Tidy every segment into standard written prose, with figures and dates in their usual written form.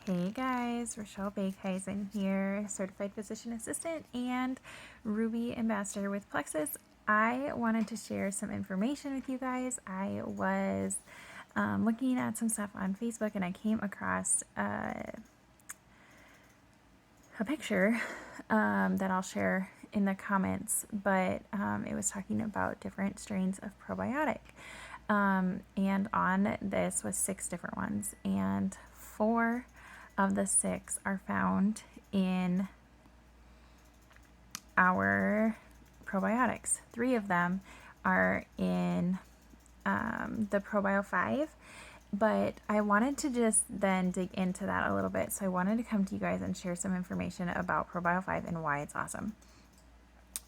Hey guys, Rochelle Bakeheisen here, certified physician assistant and Ruby ambassador with Plexus. I wanted to share some information with you guys. I was looking at some stuff on Facebook and I came across a picture that I'll share in the comments, but it was talking about different strains of probiotic. And on this was 6 different ones, and 4 of the 6 are found in our probiotics. 3 of them are in the Probio5, but I wanted to just then dig into that a little bit. So I wanted to come to you guys and share some information about Probio5 and why it's awesome.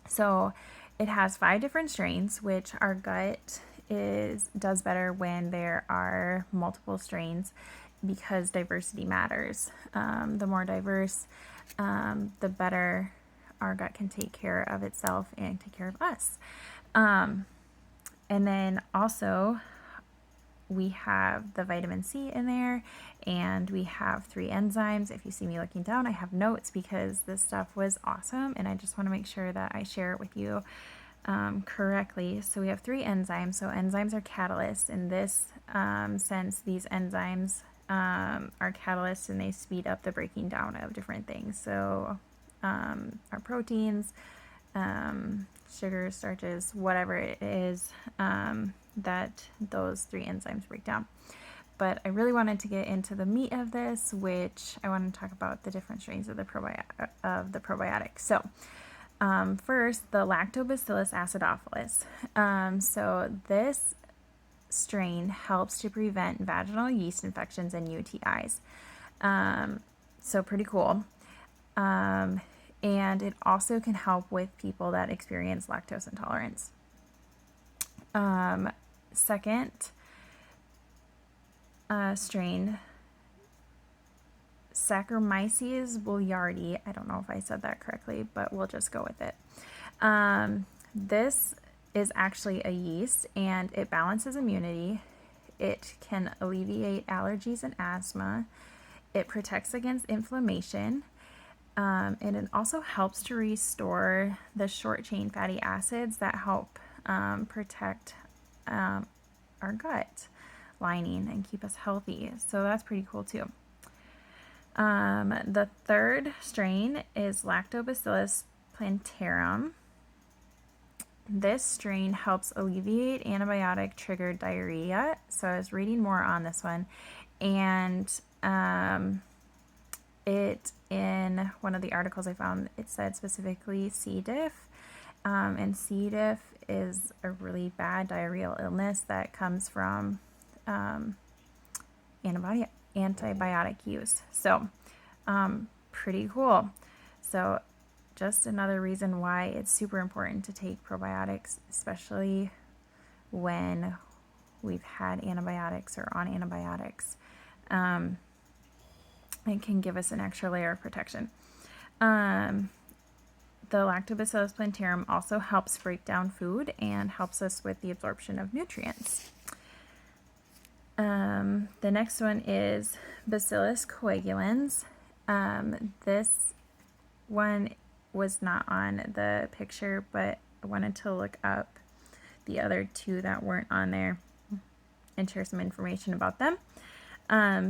So it has 5 different strains, which our gut does better when there are multiple strains because diversity matters. The more diverse, the better our gut can take care of itself and take care of us. And then also we have the vitamin C in there, and we have 3 enzymes. If you see me looking down, I have notes because this stuff was awesome and I just want to make sure that I share it with you correctly. So we have 3 enzymes. So enzymes are catalysts. In this sense, these enzymes are catalysts and they speed up the breaking down of different things. So our proteins, sugars, starches, whatever it is that those 3 enzymes break down. But I really wanted to get into the meat of this, which I want to talk about the different strains of the probiotic. So first, the Lactobacillus acidophilus. So this strain helps to prevent vaginal yeast infections and UTIs. So pretty cool. And it also can help with people that experience lactose intolerance. Second strain, Saccharomyces boulardii. I don't know if I said that correctly, but we'll just go with it. This is actually a yeast and it balances immunity. It can alleviate allergies and asthma. It protects against inflammation. And it also helps to restore the short chain fatty acids that help protect our gut lining and keep us healthy. So that's pretty cool too. The third strain is Lactobacillus plantarum. This strain helps alleviate antibiotic triggered diarrhea. So I was reading more on this one, and in one of the articles I found, it said specifically C. diff, and C. diff is a really bad diarrheal illness that comes from antibiotic use. So pretty cool. So just another reason why it's super important to take probiotics, especially when we've had antibiotics or on antibiotics. It can give us an extra layer of protection. The Lactobacillus plantarum also helps break down food and helps us with the absorption of nutrients. The next one is Bacillus coagulans. This one was not on the picture, but I wanted to look up the other 2 that weren't on there and share some information about them.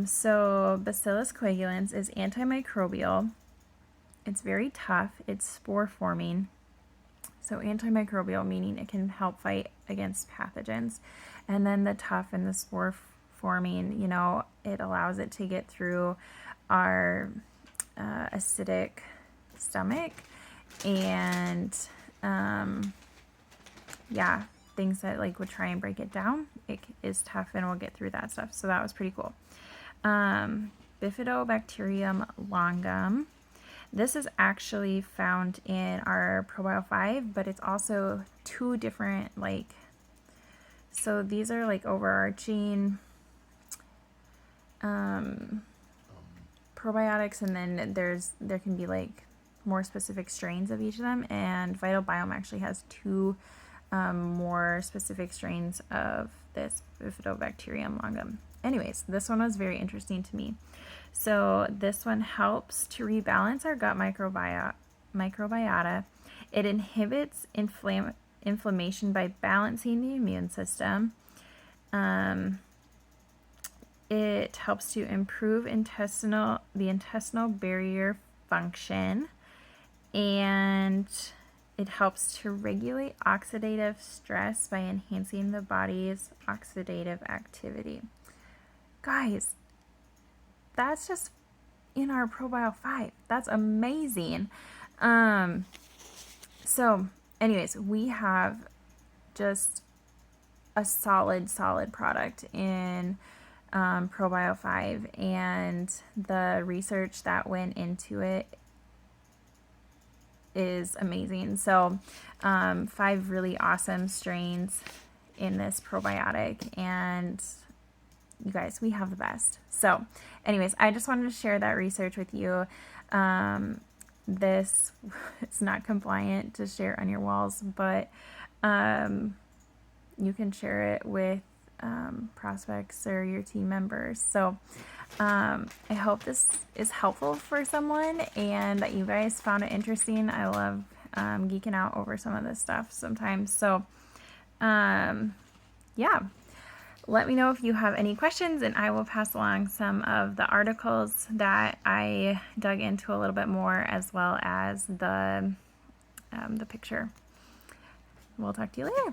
So Bacillus coagulans is antimicrobial. It's very tough. It's spore forming. So antimicrobial, meaning it can help fight against pathogens. And then the tough and the spore forming, it allows it to get through our acidic stomach and things that would try and break it down. It is tough and we'll get through that stuff. So that was pretty cool. Bifidobacterium longum. This is actually found in our Probio5, but it's also 2 different, so these are overarching probiotics, and then there can be more specific strains of each of them, and Vital Biome actually has 2 more specific strains of this Bifidobacterium longum. anyways, this one was very interesting to me. So this one helps to rebalance our gut microbiota. It inhibits inflammation by balancing the immune system. It helps to improve the intestinal barrier function, and it helps to regulate oxidative stress by enhancing the body's oxidative activity. Guys, that's just in our Probio5. That's amazing. So anyways, we have just a solid product in Probio5, and the research that went into it is amazing. So 5 really awesome strains in this probiotic, and you guys, we have the best. So anyways, I just wanted to share that research with you. This is not compliant to share on your walls, but you can share it with prospects or your team members. So I hope this is helpful for someone and that you guys found it interesting. I love geeking out over some of this stuff sometimes. So yeah, let me know if you have any questions, and I will pass along some of the articles that I dug into a little bit more, as well as the picture. We'll talk to you later.